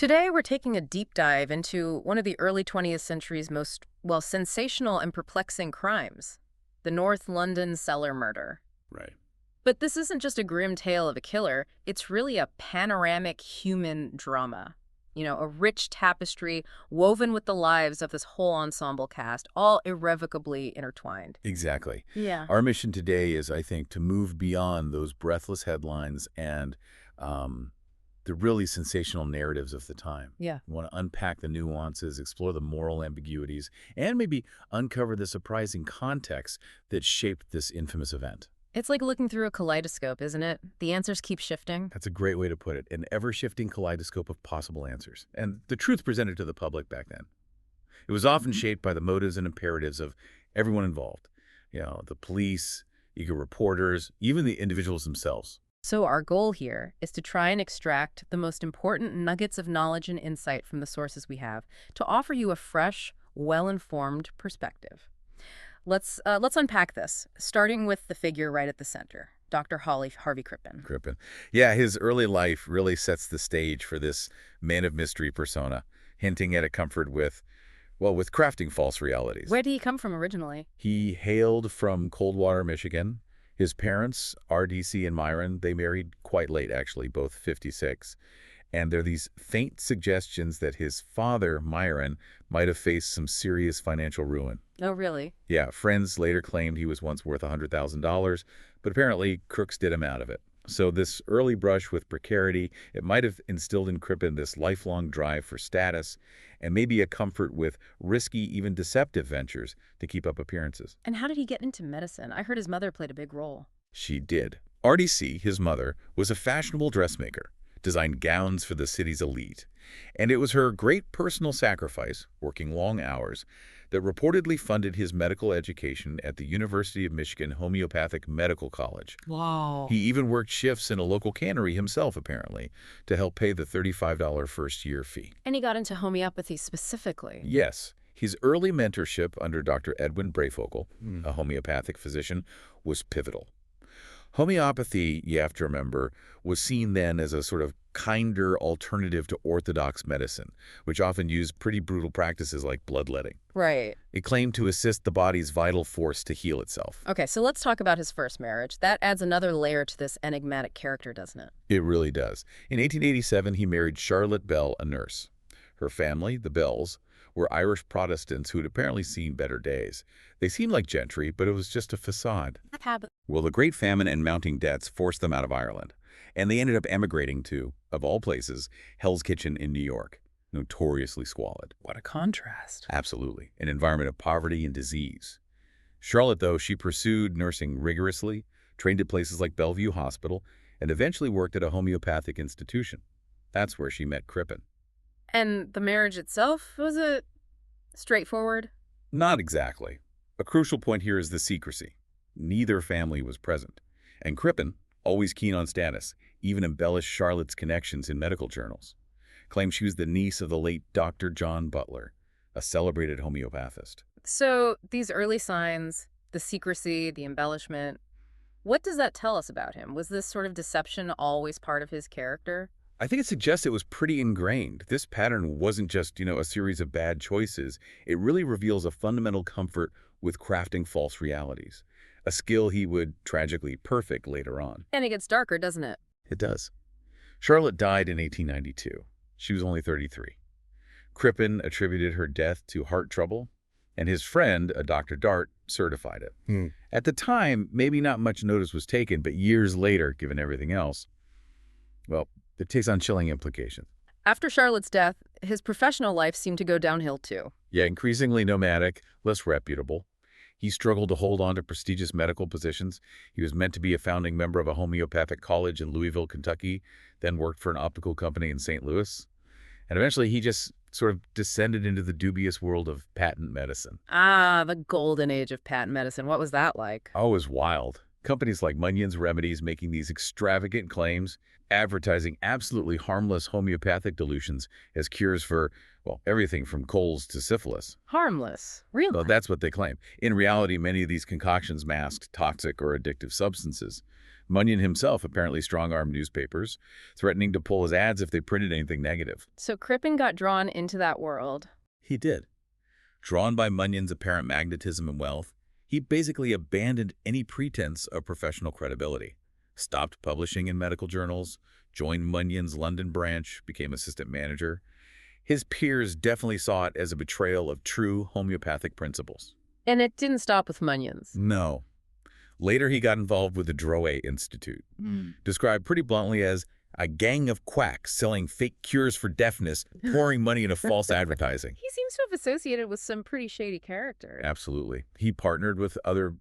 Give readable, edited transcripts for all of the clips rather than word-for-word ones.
Today, we're taking a deep dive into one of the early 20th century's most, well, sensational and perplexing crimes, the North London cellar murder. Right. But this isn't just a grim tale of a killer, it's really a panoramic human drama. A rich tapestry woven with the lives of this whole ensemble cast, all irrevocably intertwined. Exactly. Yeah. Our mission today is, I think, to move beyond those breathless headlines and um, the really sensational narratives of the time. Yeah. We want to unpack the nuances, explore the moral ambiguities, and maybe uncover the surprising context that shaped this infamous event. It's like looking through a kaleidoscope, isn't it? The answers keep shifting. That's a great way to put it, an ever-shifting kaleidoscope of possible answers. And the truth presented to the public back then. It was often shaped by the motives and imperatives of everyone involved. The police, eager reporters, even the individuals themselves. So our goal here is to try and extract the most important nuggets of knowledge and insight from the sources we have to offer you a fresh, well-informed perspective. Let's unpack this, starting with the figure right at the center, Dr. Harvey Crippen. Crippen. Yeah, his early life really sets the stage for this man of mystery persona, hinting at a comfort with crafting false realities. Where did he come from originally? He hailed from Coldwater, Michigan. His parents, RDC and Myron, they married quite late, actually, both 56. And there are these faint suggestions that his father, Myron, might have faced some serious financial ruin. Oh, really? Yeah, friends later claimed he was once worth $100,000, but apparently crooks did him out of it. So this early brush with precarity, it might have instilled in Crippen this lifelong drive for status and maybe a comfort with risky, even deceptive ventures to keep up appearances. And how did he get into medicine? I heard his mother played a big role. She did. RDC, his mother, was a fashionable dressmaker, designed gowns for the city's elite. And it was her great personal sacrifice, working long hours, that reportedly funded his medical education at the University of Michigan Homeopathic Medical College. Wow. He even worked shifts in a local cannery himself, apparently, to help pay the $35 first-year fee. And he got into homeopathy specifically. Yes. His early mentorship under Dr. Edwin Brayfogle, a homeopathic physician, was pivotal. Homeopathy, you have to remember, was seen then as a sort of kinder alternative to orthodox medicine, which often used pretty brutal practices like bloodletting. Right. It claimed to assist the body's vital force to heal itself. Okay, so let's talk about his first marriage. That adds another layer to this enigmatic character, doesn't it? It really does. In 1887, he married Charlotte Bell, a nurse. Her family, the Bells, were Irish Protestants who had apparently seen better days. They seemed like gentry, but it was just a facade. Well, the Great Famine and mounting debts forced them out of Ireland, and they ended up emigrating to, of all places, Hell's Kitchen in New York, notoriously squalid. What a contrast. Absolutely. An environment of poverty and disease. Charlotte, though, she pursued nursing rigorously, trained at places like Bellevue Hospital, and eventually worked at a homeopathic institution. That's where she met Crippen. And the marriage itself, was it straightforward? Not exactly. A crucial point here is the secrecy. Neither family was present. And Crippen, always keen on status, even embellished Charlotte's connections in medical journals. Claimed she was the niece of the late Dr. John Butler, a celebrated homeopathist. So these early signs, the secrecy, the embellishment, what does that tell us about him? Was this sort of deception always part of his character? I think it suggests it was pretty ingrained. This pattern wasn't just, a series of bad choices. It really reveals a fundamental comfort with crafting false realities, a skill he would tragically perfect later on. And it gets darker, doesn't it? It does. Charlotte died in 1892. She was only 33. Crippen attributed her death to heart trouble, and his friend, a Dr. Dart, certified it. At the time, maybe not much notice was taken, but years later, given everything else, it takes on chilling implications. After Charlotte's death, his professional life seemed to go downhill too. Yeah, increasingly nomadic, less reputable. He struggled to hold on to prestigious medical positions. He was meant to be a founding member of a homeopathic college in Louisville, Kentucky, then worked for an optical company in St. Louis. And eventually he just sort of descended into the dubious world of patent medicine. Ah, the golden age of patent medicine. What was that like? Oh, it was wild. Companies like Munyon's Remedies making these extravagant claims, advertising absolutely harmless homeopathic dilutions as cures for, everything from colds to syphilis. Harmless? Really? Well, that's what they claim. In reality, many of these concoctions masked toxic or addictive substances. Munyon himself apparently strong-armed newspapers, threatening to pull his ads if they printed anything negative. So Crippen got drawn into that world. He did. Drawn by Munyon's apparent magnetism and wealth, he basically abandoned any pretense of professional credibility, stopped publishing in medical journals, joined Munyon's London branch, became assistant manager. His peers definitely saw it as a betrayal of true homeopathic principles. And it didn't stop with Munyons. No. Later, he got involved with the Drouet Institute, described pretty bluntly as a gang of quacks selling fake cures for deafness, pouring money into false advertising. He seems to have associated with some pretty shady characters. Absolutely. He partnered with other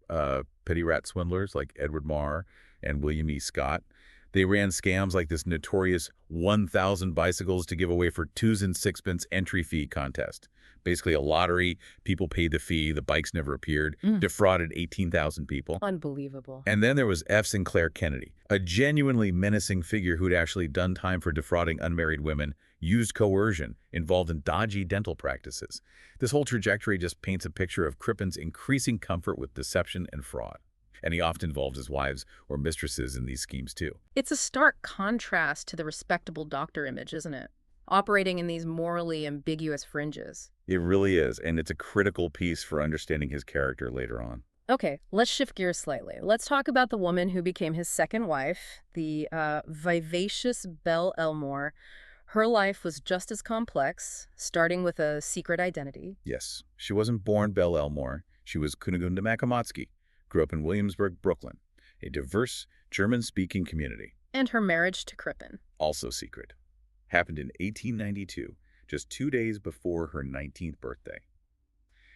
petty rat swindlers like Edward Marr and William E. Scott. They ran scams like this notorious 1,000 bicycles to give away for 2s and 6pence entry fee contest. Basically a lottery, people paid the fee, the bikes never appeared, defrauded 18,000 people. Unbelievable. And then there was F. Sinclair Kennedy, a genuinely menacing figure who'd actually done time for defrauding unmarried women, used coercion, involved in dodgy dental practices. This whole trajectory just paints a picture of Crippen's increasing comfort with deception and fraud. And he often involved his wives or mistresses in these schemes too. It's a stark contrast to the respectable doctor image, isn't it? Operating in these morally ambiguous fringes. It really is, and it's a critical piece for understanding his character later on. Okay, let's shift gears slightly. Let's talk about the woman who became his second wife, the vivacious Belle Elmore. Her life was just as complex, starting with a secret identity. Yes, she wasn't born Belle Elmore. She was Kunigunda Makamotsky, grew up in Williamsburg, Brooklyn, a diverse German-speaking community. And her marriage to Crippen. Also secret. Happened in 1892, just 2 days before her 19th birthday.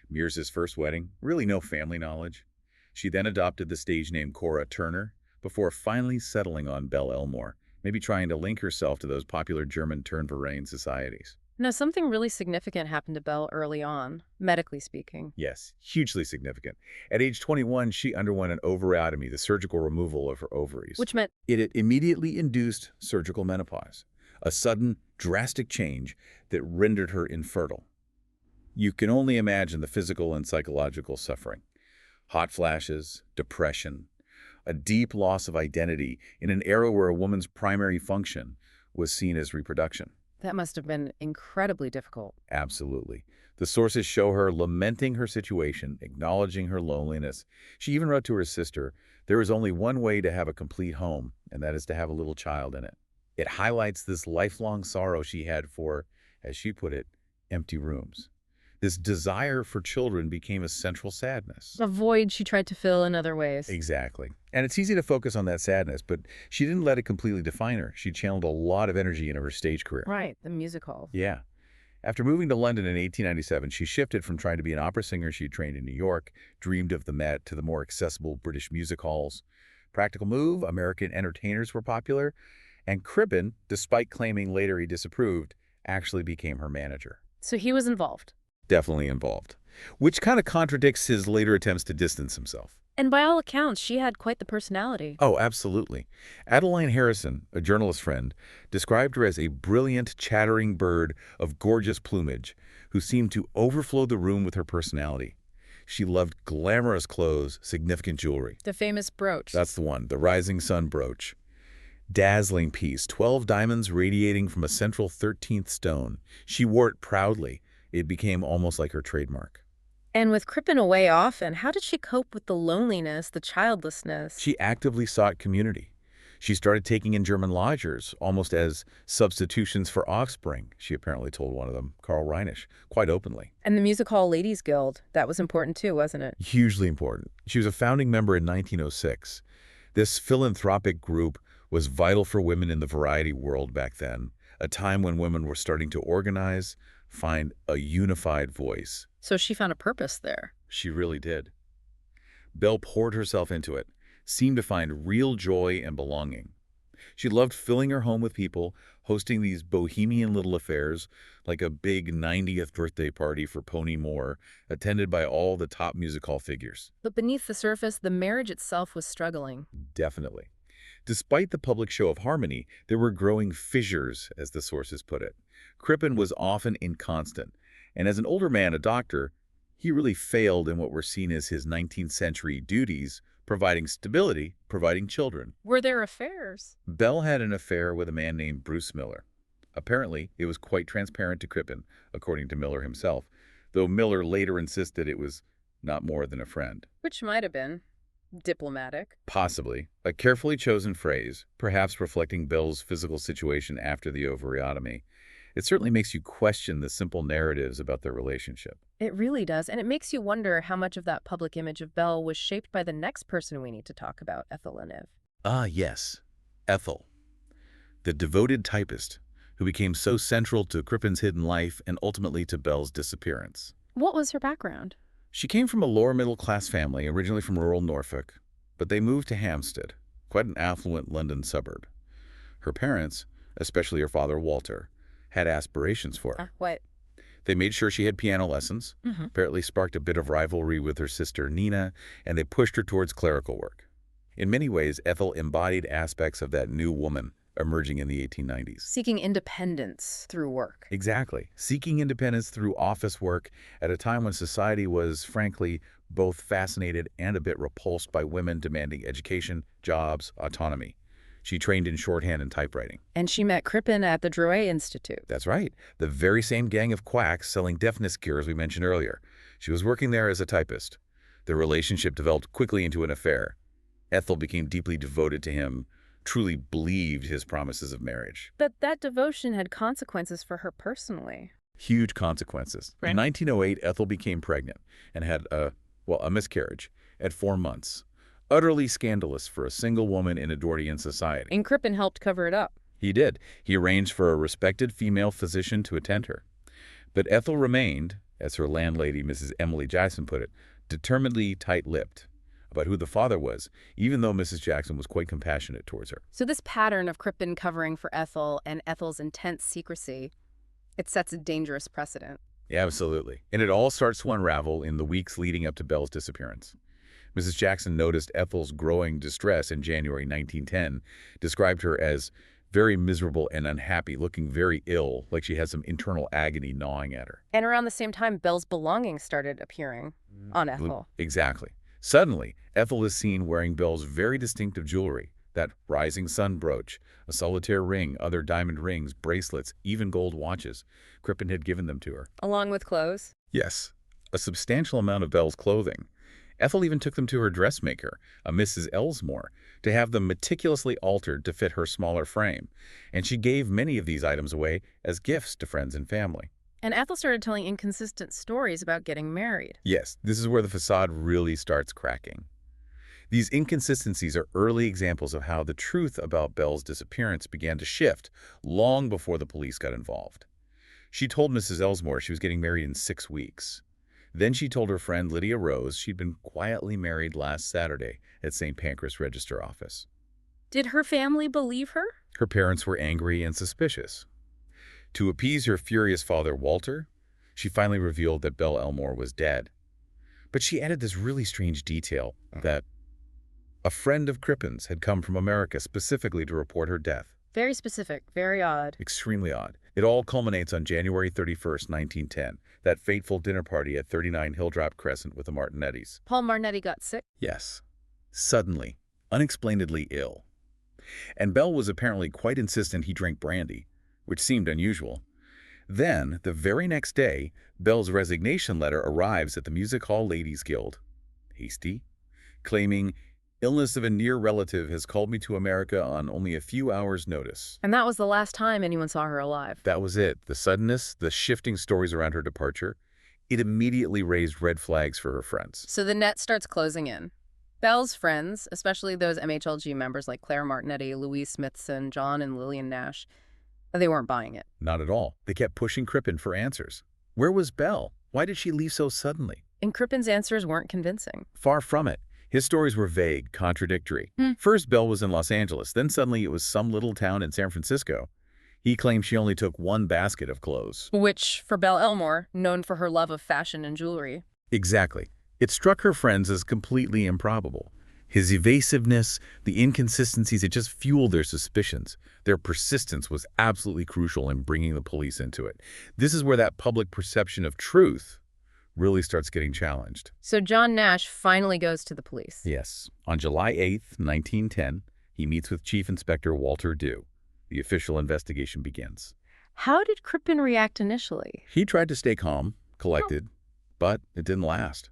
Mears's first wedding, really no family knowledge. She then adopted the stage name Cora Turner before finally settling on Belle Elmore, maybe trying to link herself to those popular German Turnverein societies. Now, something really significant happened to Belle early on, medically speaking. Yes, hugely significant. At age 21, she underwent an ovariotomy, the surgical removal of her ovaries. Which meant It immediately induced surgical menopause, a sudden, drastic change that rendered her infertile. You can only imagine the physical and psychological suffering. Hot flashes, depression, a deep loss of identity in an era where a woman's primary function was seen as reproduction. that must have been incredibly difficult. Absolutely. The sources show her lamenting her situation, acknowledging her loneliness. She even wrote to her sister, "There is only one way to have a complete home, and that is to have a little child in it." It highlights this lifelong sorrow she had for, as she put it, empty rooms. This desire for children became a central sadness. A void she tried to fill in other ways. Exactly. And it's easy to focus on that sadness, but she didn't let it completely define her. She channeled a lot of energy into her stage career. Right, the music hall. Yeah. After moving to London in 1897, she shifted from trying to be an opera singer she trained in New York, dreamed of the Met, to the more accessible British music halls. Practical move, American entertainers were popular, and Crippen, despite claiming later he disapproved, actually became her manager. So he was involved. Definitely involved, which kind of contradicts his later attempts to distance himself. And by all accounts, she had quite the personality. Oh, absolutely. Adeline Harrison, a journalist friend, described her as a brilliant, chattering bird of gorgeous plumage who seemed to overflow the room with her personality. She loved glamorous clothes, significant jewelry. The famous brooch. That's the one, the Rising Sun brooch. Dazzling piece, 12 diamonds radiating from a central 13th stone. She wore it proudly. It became almost like her trademark. And with Crippen away often, how did she cope with the loneliness, the childlessness? She actively sought community. She started taking in German lodgers, almost as substitutions for offspring, she apparently told one of them, Karl Reinisch, quite openly. And the Music Hall Ladies Guild, that was important too, wasn't it? Hugely important. She was a founding member in 1906. This philanthropic group was vital for women in the variety world back then, a time when women were starting to organize, find a unified voice. So she found a purpose there. She really did. Belle poured herself into it, seemed to find real joy and belonging. She loved filling her home with people, hosting these bohemian little affairs, like a big 90th birthday party for Pony Moore, attended by all the top music hall figures. But beneath the surface, the marriage itself was struggling. Definitely. Despite the public show of harmony, there were growing fissures, as the sources put it. Crippen was often inconstant, and as an older man, a doctor, he really failed in what were seen as his 19th century duties, providing stability, providing children. Were there affairs? Bell had an affair with a man named Bruce Miller. Apparently, it was quite transparent to Crippen, according to Miller himself, though Miller later insisted it was not more than a friend. Which might have been diplomatic. Possibly. A carefully chosen phrase, perhaps reflecting Bell's physical situation after the ovariotomy. It certainly makes you question the simple narratives about their relationship. It really does, and it makes you wonder how much of that public image of Belle was shaped by the next person we need to talk about, Ethel Leniv. Ah, yes. Ethel, the devoted typist who became so central to Crippen's hidden life and ultimately to Belle's disappearance. What was her background? She came from a lower middle-class family, originally from rural Norfolk, but they moved to Hampstead, quite an affluent London suburb. Her parents, especially her father Walter, had aspirations for her. What? They made sure she had piano lessons, apparently sparked a bit of rivalry with her sister Nina, and they pushed her towards clerical work. In many ways, Ethel embodied aspects of that new woman emerging in the 1890s. Seeking independence through work. Exactly. Seeking independence through office work at a time when society was, frankly, both fascinated and a bit repulsed by women demanding education, jobs, autonomy. She trained in shorthand and typewriting. And she met Crippen at the Drouet Institute. That's right. The very same gang of quacks selling deafness cures we mentioned earlier. She was working there as a typist. Their relationship developed quickly into an affair. Ethel became deeply devoted to him, truly believed his promises of marriage. But that devotion had consequences for her personally. Huge consequences. Right. In 1908, Ethel became pregnant and had a miscarriage at 4 months. Utterly scandalous for a single woman in Edwardian society. And Crippen helped cover it up. He did. He arranged for a respected female physician to attend her. But Ethel remained, as her landlady, Mrs. Emily Jackson, put it, determinedly tight-lipped about who the father was, even though Mrs. Jackson was quite compassionate towards her. So this pattern of Crippen covering for Ethel and Ethel's intense secrecy, it sets a dangerous precedent. Yeah, absolutely. And it all starts to unravel in the weeks leading up to Belle's disappearance. Mrs. Jackson noticed Ethel's growing distress in January 1910, described her as very miserable and unhappy, looking very ill, like she had some internal agony gnawing at her. And around the same time, Belle's belongings started appearing on Ethel. Exactly. Suddenly, Ethel is seen wearing Belle's very distinctive jewelry, that rising sun brooch, a solitaire ring, other diamond rings, bracelets, even gold watches. Crippen had given them to her. Along with clothes? Yes, a substantial amount of Belle's clothing. Ethel even took them to her dressmaker, a Mrs. Elsmore, to have them meticulously altered to fit her smaller frame, and she gave many of these items away as gifts to friends and family. And Ethel started telling inconsistent stories about getting married. Yes, this is where the facade really starts cracking. These inconsistencies are early examples of how the truth about Belle's disappearance began to shift long before the police got involved. She told Mrs. Elsmore she was getting married in 6 weeks. Then she told her friend Lydia Rose she'd been quietly married last Saturday at St. Pancras Register Office. Did her family believe her? Her parents were angry and suspicious. To appease her furious father, Walter, she finally revealed that Belle Elmore was dead. But she added this really strange detail that a friend of Crippen's had come from America specifically to report her death. Very specific, very odd. Extremely odd. It all culminates on January 31st, 1910, that fateful dinner party at 39 Hilldrop Crescent with the Martinettis. Paul Martinetti got sick? Yes. Suddenly, unexplainedly ill. And Belle was apparently quite insistent he drank brandy, which seemed unusual. Then, the very next day, Belle's resignation letter arrives at the Music Hall Ladies Guild. Hasty, claiming, "Illness of a near relative has called me to America on only a few hours' notice." And that was the last time anyone saw her alive. That was it. The suddenness, the shifting stories around her departure, it immediately raised red flags for her friends. So the net starts closing in. Belle's friends, especially those MHLG members like Claire Martinetti, Louise Smithson, John and Lillian Nash, they weren't buying it. Not at all. They kept pushing Crippen for answers. Where was Belle? Why did she leave so suddenly? And Crippen's answers weren't convincing. Far from it. His stories were vague, contradictory. First, Belle was in Los Angeles. Then suddenly it was some little town in San Francisco. He claimed she only took one basket of clothes. Which, for Belle Elmore, known for her love of fashion and jewelry. Exactly. It struck her friends as completely improbable. His evasiveness, the inconsistencies, it just fueled their suspicions. Their persistence was absolutely crucial in bringing the police into it. This is where that public perception of truth really starts getting challenged. So John Nash finally goes to the police. Yes. On July 8th, 1910, he meets with Chief Inspector Walter Dew. The official investigation begins. How did Crippen react initially? He tried to stay calm, collected, but it didn't last.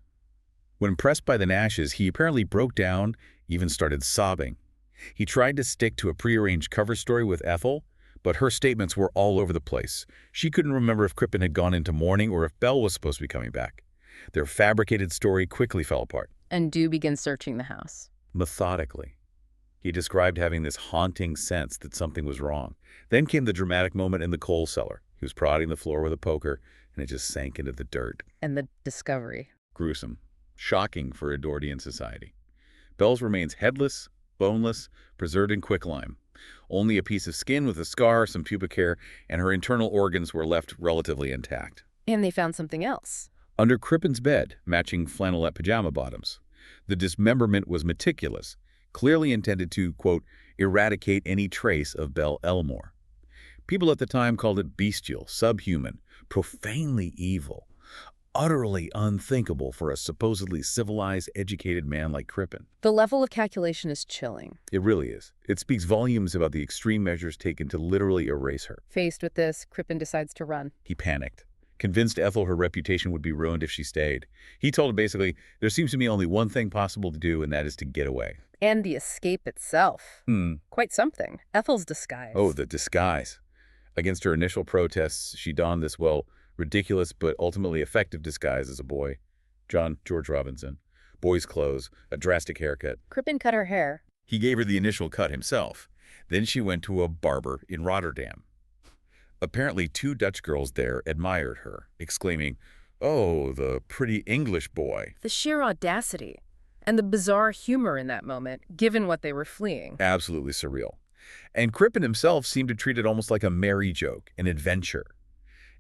When pressed by the Nashes, he apparently broke down, even started sobbing. He tried to stick to a prearranged cover story with Ethel, but her statements were all over the place. She couldn't remember if Crippen had gone into mourning or if Belle was supposed to be coming back. Their fabricated story quickly fell apart. And Dew begins searching the house. Methodically. He described having this haunting sense that something was wrong. Then came the dramatic moment in the coal cellar. He was prodding the floor with a poker, and it just sank into the dirt. And the discovery. Gruesome. Shocking for Edwardian society. Belle's remains headless, boneless, preserved in quicklime. Only a piece of skin with a scar, some pubic hair, and her internal organs were left relatively intact. And they found something else. Under Crippen's bed, matching flannelette pajama bottoms. The dismemberment was meticulous, clearly intended to, quote, eradicate any trace of Belle Elmore. People at the time called it bestial, subhuman, profanely evil, utterly unthinkable for a supposedly civilized, educated man like Crippen. The level of calculation is chilling. It really is. It speaks volumes about the extreme measures taken to literally erase her. Faced with this, Crippen decides to run. He panicked, convinced Ethel her reputation would be ruined if she stayed. He told her basically, there seems to be only one thing possible to do, and that is to get away. And the escape itself. Quite something. Ethel's disguise. Oh, the disguise. Against her initial protests, she donned this, well, ridiculous but ultimately effective disguise as a boy. George Robinson. Boy's clothes, a drastic haircut. Crippen cut her hair. He gave her the initial cut himself. Then she went to a barber in Rotterdam. Apparently 2 Dutch girls there admired her, exclaiming, "Oh, the pretty English boy." The sheer audacity and the bizarre humor in that moment, given what they were fleeing. Absolutely surreal. And Crippen himself seemed to treat it almost like a merry joke, an adventure.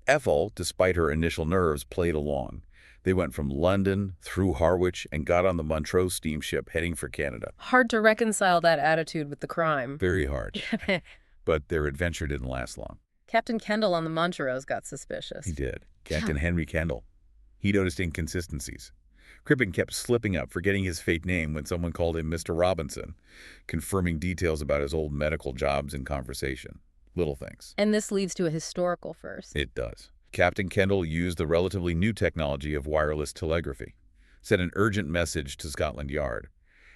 Ethel, despite her initial nerves, played along. They went from London through Harwich and got on the Montrose steamship heading for Canada. Hard to reconcile that attitude with the crime. Very hard. But their adventure didn't last long. Captain Kendall on the Montrose got suspicious. He did. Captain Henry Kendall. He noticed inconsistencies. Crippen kept slipping up, forgetting his fake name when someone called him Mr. Robinson, confirming details about his old medical jobs in conversation. Little things. And this leads to a historical first. It does. Captain Kendall used the relatively new technology of wireless telegraphy, sent an urgent message to Scotland Yard.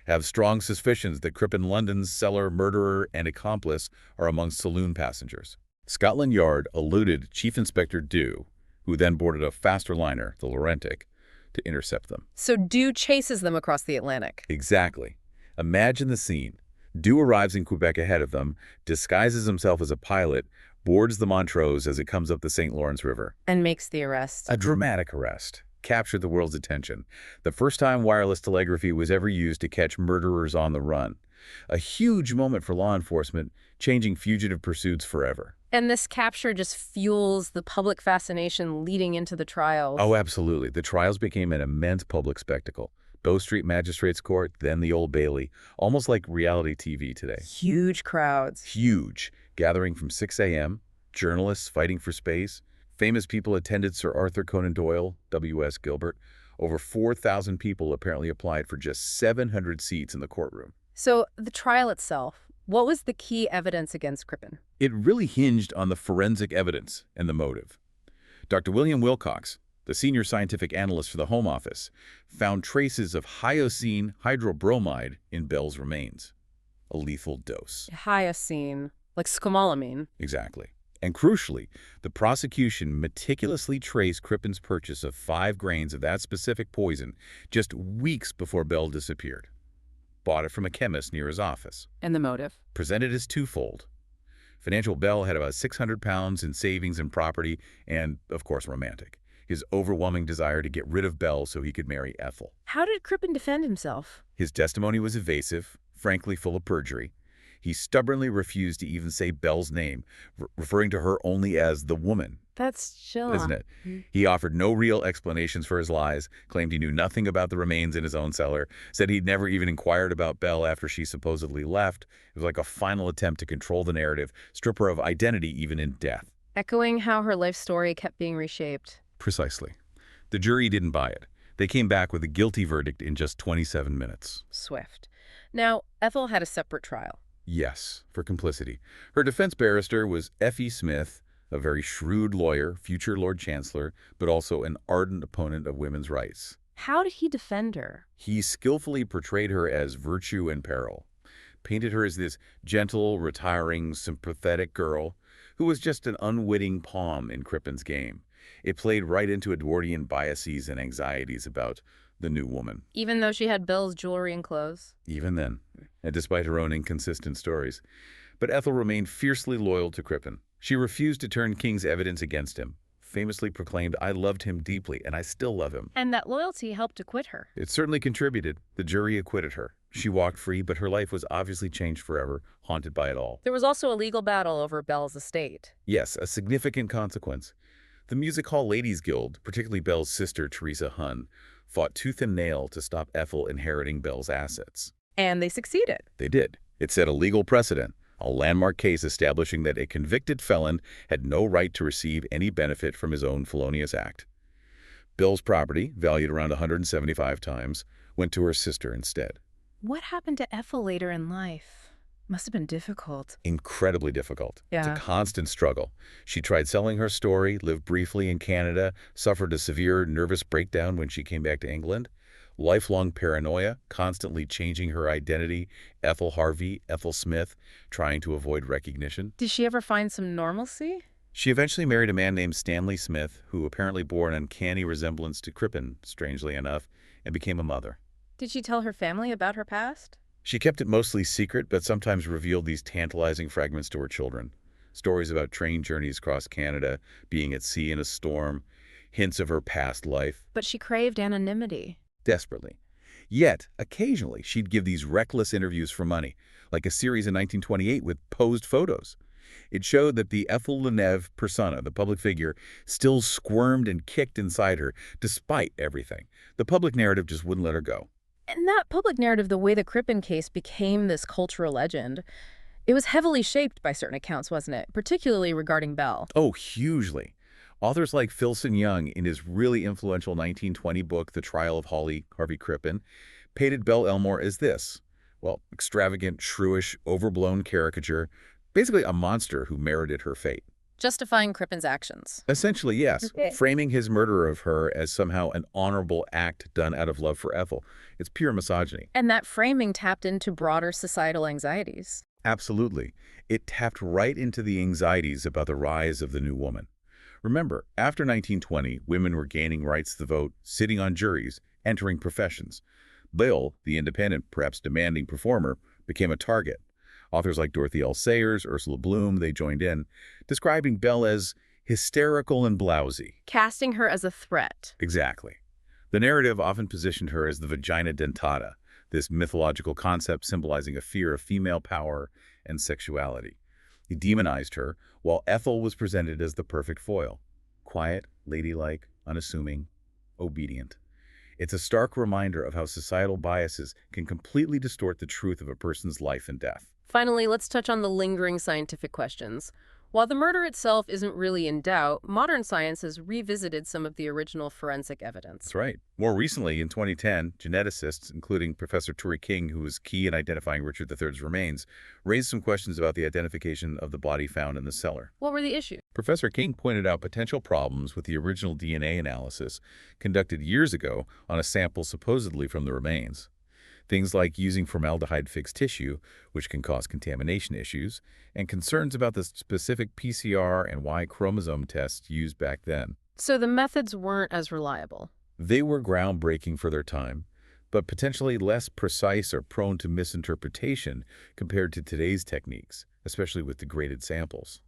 Have strong suspicions that Crippen London's cellar murderer and accomplice are among saloon passengers. Scotland Yard eluded Chief Inspector Dew, who then boarded a faster liner, the Laurentic, to intercept them. So Dew chases them across the Atlantic. Exactly. Imagine the scene. Dew arrives in Quebec ahead of them, disguises himself as a pilot, boards the Montrose as it comes up the St. Lawrence River. And makes the arrest. A dramatic arrest. Captured the world's attention. The first time wireless telegraphy was ever used to catch murderers on the run. A huge moment for law enforcement, changing fugitive pursuits forever. And this capture just fuels the public fascination leading into the trials. Oh, absolutely. The trials became an immense public spectacle. Bow Street Magistrates Court, then the Old Bailey, almost like reality TV today. Huge crowds. Huge. Gathering from 6 a.m., journalists fighting for space. Famous people attended. Sir Arthur Conan Doyle, W.S. Gilbert. Over 4,000 people apparently applied for just 700 seats in the courtroom. So the trial itself, what was the key evidence against Crippen? It really hinged on the forensic evidence and the motive. Dr. William Wilcox, the senior scientific analyst for the Home Office, found traces of hyoscine hydrobromide in Belle's remains. A lethal dose. Hyoscine, like scopolamine. Exactly. And crucially, the prosecution meticulously traced Crippen's purchase of 5 grains of that specific poison just weeks before Belle disappeared. Bought it from a chemist near his office. And the motive? Presented as twofold. Financial Belle had about 600 pounds in savings and property, and, of course, romantic. His overwhelming desire to get rid of Belle so he could marry Ethel. How did Crippen defend himself? His testimony was evasive, frankly full of perjury. He stubbornly refused to even say Belle's name, referring to her only as the woman. That's chilling. Isn't it? He offered no real explanations for his lies, claimed he knew nothing about the remains in his own cellar, said he'd never even inquired about Belle after she supposedly left. It was like a final attempt to control the narrative, strip her of identity even in death. Echoing how her life story kept being reshaped. Precisely. The jury didn't buy it. They came back with a guilty verdict in just 27 minutes. Swift. Now, Ethel had a separate trial. Yes, for complicity. Her defense barrister was F.E. Smith, a very shrewd lawyer, future Lord Chancellor, but also an ardent opponent of women's rights. How did he defend her? He skillfully portrayed her as virtue in peril, painted her as this gentle, retiring, sympathetic girl who was just an unwitting pawn in Crippen's game. It played right into Edwardian biases and anxieties about the new woman. Even though she had Belle's jewelry and clothes? Even then, and despite her own inconsistent stories. But Ethel remained fiercely loyal to Crippen. She refused to turn King's evidence against him, famously proclaimed, "I loved him deeply, and I still love him." And that loyalty helped acquit her. It certainly contributed. The jury acquitted her. She walked free, but her life was obviously changed forever, haunted by it all. There was also a legal battle over Belle's estate. Yes, a significant consequence. The Music Hall Ladies Guild, particularly Belle's sister, Teresa Hunn, fought tooth and nail to stop Ethel inheriting Belle's assets. And they succeeded. They did. It set a legal precedent, a landmark case establishing that a convicted felon had no right to receive any benefit from his own felonious act. Belle's property, valued around 175 times, went to her sister instead. What happened to Ethel later in life? Must have been difficult. Incredibly difficult. Yeah. It's a constant struggle. She tried selling her story, lived briefly in Canada, suffered a severe nervous breakdown when she came back to England, lifelong paranoia, constantly changing her identity, Ethel Harvey, Ethel Smith, trying to avoid recognition. Did she ever find some normalcy? She eventually married a man named Stanley Smith, who apparently bore an uncanny resemblance to Crippen, strangely enough, and became a mother. Did she tell her family about her past? She kept it mostly secret, but sometimes revealed these tantalizing fragments to her children. Stories about train journeys across Canada, being at sea in a storm, hints of her past life. But she craved anonymity. Desperately. Yet, occasionally, she'd give these reckless interviews for money, like a series in 1928 with posed photos. It showed that the Ethel Leneve persona, the public figure, still squirmed and kicked inside her, despite everything. The public narrative just wouldn't let her go. And that public narrative, the way the Crippen case became this cultural legend, it was heavily shaped by certain accounts, wasn't it? Particularly regarding Belle. Oh, hugely. Authors like Philson Young, in his really influential 1920 book, The Trial of Harvey Crippen, painted Belle Elmore as this, well, extravagant, shrewish, overblown caricature, basically a monster who merited her fate. Justifying Crippen's actions. Essentially, yes. Okay. Framing his murder of her as somehow an honorable act done out of love for Ethel. It's pure misogyny. And that framing tapped into broader societal anxieties. Absolutely. It tapped right into the anxieties about the rise of the new woman. Remember, after 1920, women were gaining rights to vote, sitting on juries, entering professions. Belle, the independent, perhaps demanding performer, became a target. Authors like Dorothy L. Sayers, Ursula Bloom, they joined in, describing Belle as hysterical and blousy. Casting her as a threat. Exactly. The narrative often positioned her as the vagina dentata, this mythological concept symbolizing a fear of female power and sexuality. He demonized her, while Ethel was presented as the perfect foil. Quiet, ladylike, unassuming, obedient. It's a stark reminder of how societal biases can completely distort the truth of a person's life and death. Finally, let's touch on the lingering scientific questions. While the murder itself isn't really in doubt, modern science has revisited some of the original forensic evidence. That's right. More recently, in 2010, geneticists, including Professor Turi King, who was key in identifying Richard III's remains, raised some questions about the identification of the body found in the cellar. What were the issues? Professor King pointed out potential problems with the original DNA analysis conducted years ago on a sample supposedly from the remains. Things like using formaldehyde-fixed tissue, which can cause contamination issues, and concerns about the specific PCR and Y chromosome tests used back then. So the methods weren't as reliable. They were groundbreaking for their time, but potentially less precise or prone to misinterpretation compared to today's techniques, especially with degraded samples.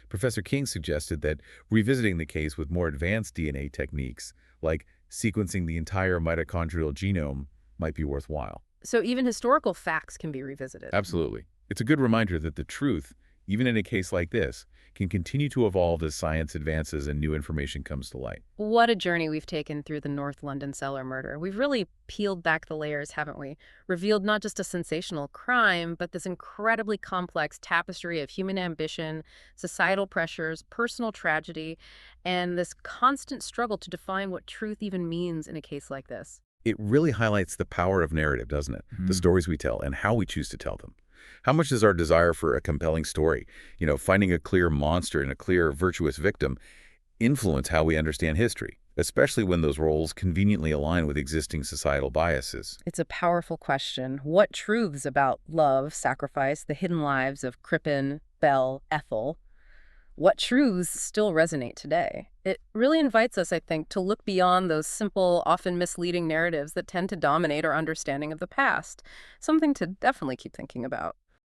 Professor King suggested that revisiting the case with more advanced DNA techniques, like sequencing the entire mitochondrial genome, might be worthwhile. So even historical facts can be revisited. Absolutely. It's a good reminder that the truth, even in a case like this, can continue to evolve as science advances and new information comes to light. What a journey we've taken through the North London cellar murder. We've really peeled back the layers, haven't we? Revealed not just a sensational crime, but this incredibly complex tapestry of human ambition, societal pressures, personal tragedy, and this constant struggle to define what truth even means in a case like this. It really highlights the power of narrative, doesn't it? The stories we tell and how we choose to tell them. How much does our desire for a compelling story, finding a clear monster and a clear, virtuous victim, influence how we understand history, especially when those roles conveniently align with existing societal biases? It's a powerful question. What truths about love, sacrifice, the hidden lives of Crippen, Belle, Ethel, what truths still resonate today? It really invites us, I think, to look beyond those simple, often misleading narratives that tend to dominate our understanding of the past. Something to definitely keep thinking about.